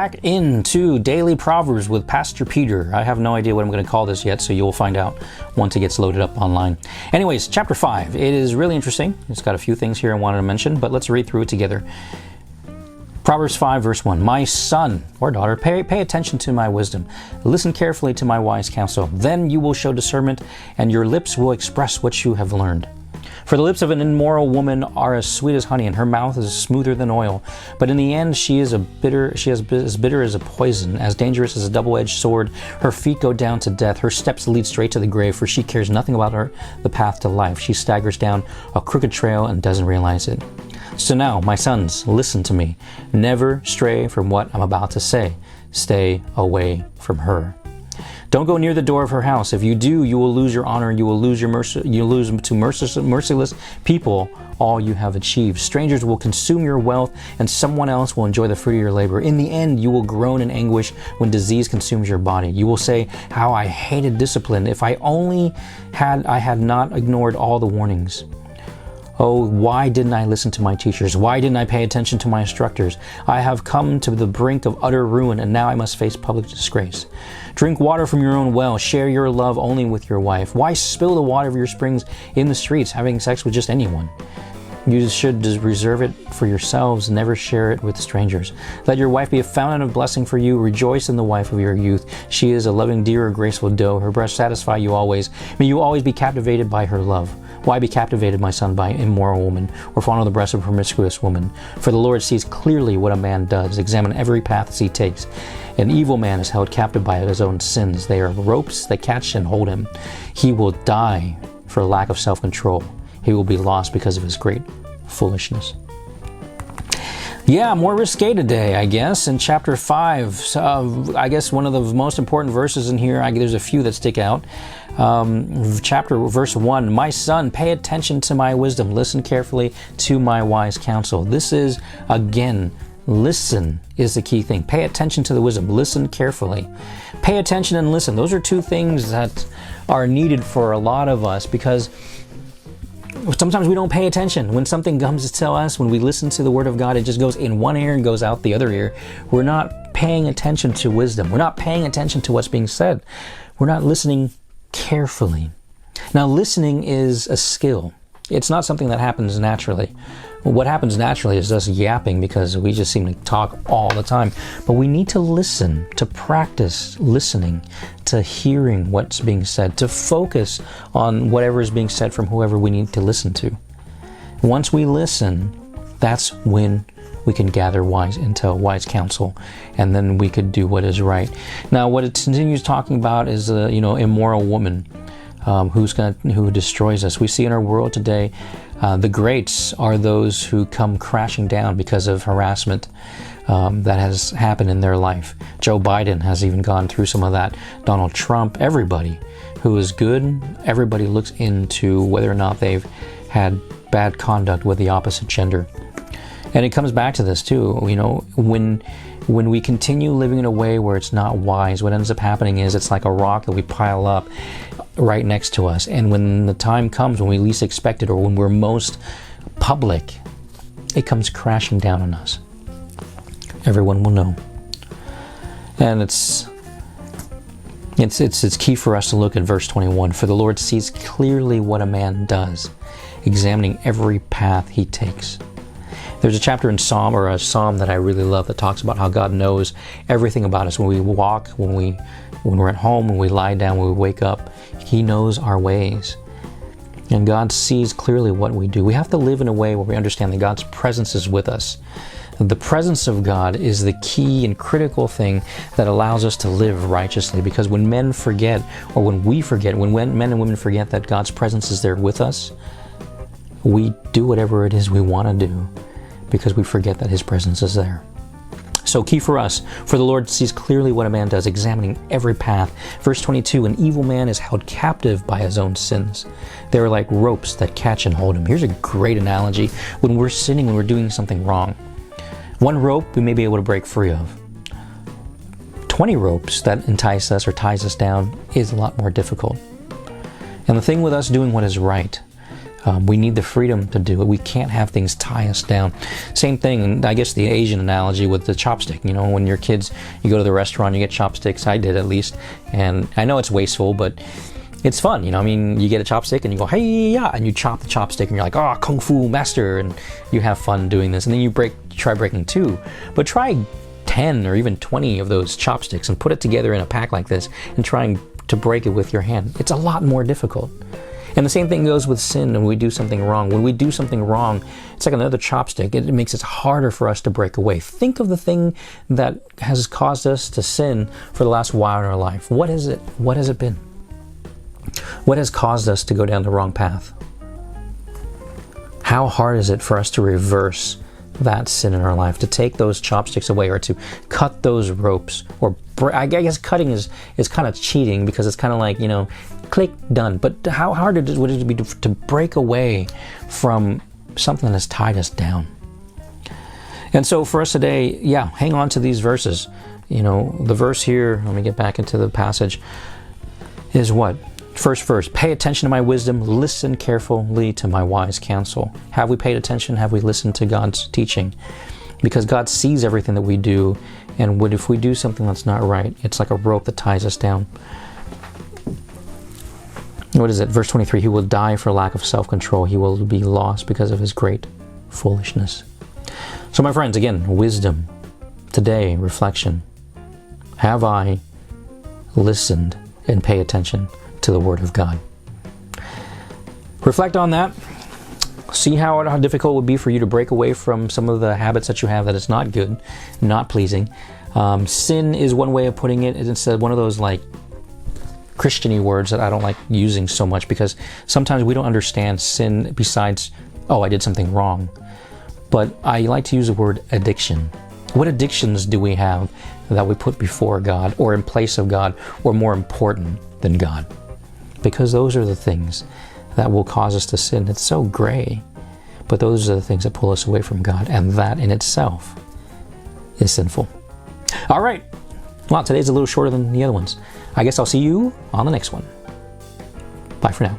back into Daily Proverbs with Pastor Peter. I have no idea what I'm going to call this yet, so you'll find out once it gets loaded up online. Anyways, chapter 5. It is really interesting. It's got a few things here I wanted to mention, but let's read through it together. Proverbs 5 verse 1. My son or daughter, pay attention to my wisdom. Listen carefully to my wise counsel. Then you will show discernment, and your lips will express what you have learned. For the lips of an immoral woman are as sweet as honey, and her mouth is smoother than oil. But in the end she is as bitter as a poison, as dangerous as a double-edged sword. Her feet go down to death. Her steps lead straight to the grave, for she cares nothing about the path to life. She staggers down a crooked trail and doesn't realize it. So now, my sons, listen to me. Never stray from what I'm about to say. Stay away from her. Don't go near the door of her house. If you do, you will lose your honor, and you will lose to merciless people all you have achieved. Strangers will consume your wealth, and someone else will enjoy the fruit of your labor. In the end, you will groan in anguish when disease consumes your body. You will say, how I hated discipline. If I had not ignored all the warnings. Oh, why didn't I listen to my teachers? Why didn't I pay attention to my instructors? I have come to the brink of utter ruin, and now I must face public disgrace. Drink water from your own well. Share your love only with your wife. Why spill the water of your springs in the streets, having sex with just anyone? You should reserve it for yourselves, never share it with strangers. Let your wife be a fountain of blessing for you. Rejoice in the wife of your youth. She is a loving deer or graceful doe. Her breasts satisfy you always. May you always be captivated by her love. Why be captivated, my son, by an immoral woman, or fondle the breast of a promiscuous woman? For the Lord sees clearly what a man does. Examine every path he takes. An evil man is held captive by his own sins. They are ropes that catch and hold him. He will die for lack of self-control. He will be lost because of his great foolishness. Yeah, more risque today, I guess. In chapter 5, I guess one of the most important verses in here, there's a few that stick out. Verse 1, my son, pay attention to my wisdom. Listen carefully to my wise counsel. This is, again, listen is the key thing. Pay attention to the wisdom. Listen carefully. Pay attention and listen. Those are two things that are needed for a lot of us, because sometimes we don't pay attention. When something comes to tell us, when we listen to the Word of God, it just goes in one ear and goes out the other ear. We're not paying attention to wisdom. We're not paying attention to what's being said. We're not listening carefully. Now, listening is a skill. It's not something that happens naturally. What happens naturally is us yapping, because we just seem to talk all the time. But we need to listen, to practice listening, to hearing what's being said, to focus on whatever is being said from whoever we need to listen to. Once we listen, that's when we can gather wise intel, wise counsel, and then we could do what is right. Now, what it continues talking about is the immoral woman who destroys us. We see in our world today, the greats are those who come crashing down because of harassment that has happened in their life. Joe Biden has even gone through some of that. Donald Trump, everybody who is good, everybody looks into whether or not they've had bad conduct with the opposite gender. And it comes back to this too, when we continue living in a way where it's not wise, what ends up happening is it's like a rock that we pile up right next to us. And when the time comes when we least expect it, or when we're most public, it comes crashing down on us. Everyone will know. And it's key for us to look at verse 21. For the Lord sees clearly what a man does, examining every path he takes. There's a chapter in Psalm, or a psalm that I really love, that talks about how God knows everything about us. When we walk, when we're at home, when we lie down, when we wake up, He knows our ways. And God sees clearly what we do. We have to live in a way where we understand that God's presence is with us. The presence of God is the key and critical thing that allows us to live righteously. Because when men forget, or when we forget, when men and women forget that God's presence is there with us, we do whatever it is we want to do, because we forget that His presence is there. So key for us, for the Lord sees clearly what a man does, examining every path. Verse 22, an evil man is held captive by his own sins. They are like ropes that catch and hold him. Here's a great analogy. When we're sinning, when we're doing something wrong, one rope we may be able to break free of. 20 ropes that entice us or ties us down is a lot more difficult. And the thing with us doing what is right, We need the freedom to do it. We can't have things tie us down. Same thing, I guess the Asian analogy with the chopstick. You know, when you're kids, you go to the restaurant, you get chopsticks. I did, at least. And I know it's wasteful, but it's fun. You know, I mean, you get a chopstick and you go, hey, yeah, and you chop the chopstick and you're like, oh, Kung Fu master. And you have fun doing this. And then you try breaking 2. But try 10 or even 20 of those chopsticks and put it together in a pack like this and trying to break it with your hand. It's a lot more difficult. And the same thing goes with sin when we do something wrong. When we do something wrong, it's like another chopstick. It makes it harder for us to break away. Think of the thing that has caused us to sin for the last while in our life. What is it? What has it been? What has caused us to go down the wrong path? How hard is it for us to reverse that sin in our life, to take those chopsticks away, or to cut those ropes? Or I guess cutting is kind of cheating, because it's kind of like, you know, click, done. But how hard would it be to break away from something that's tied us down? And so for us today, yeah, hang on to these verses. You know, the verse here, let me get back into the passage, is what? First verse, pay attention to my wisdom, listen carefully to my wise counsel. Have we paid attention? Have we listened to God's teaching? Because God sees everything that we do, and if we do something that's not right, it's like a rope that ties us down. What is it? Verse 23, he will die for lack of self-control. He will be lost because of his great foolishness. So my friends, again, wisdom. Today, reflection. Have I listened and pay attention to the Word of God? Reflect on that. See how difficult it would be for you to break away from some of the habits that you have that is not good, not pleasing. Sin is one way of putting it. It's one of those like Christian-y words that I don't like using so much, because sometimes we don't understand sin besides, oh, I did something wrong. But I like to use the word addiction. What addictions do we have that we put before God, or in place of God, or more important than God? Because those are the things that will cause us to sin. It's so gray, but those are the things that pull us away from God, and that in itself is sinful. All right. Well, today's a little shorter than the other ones. I guess I'll see you on the next one. Bye for now.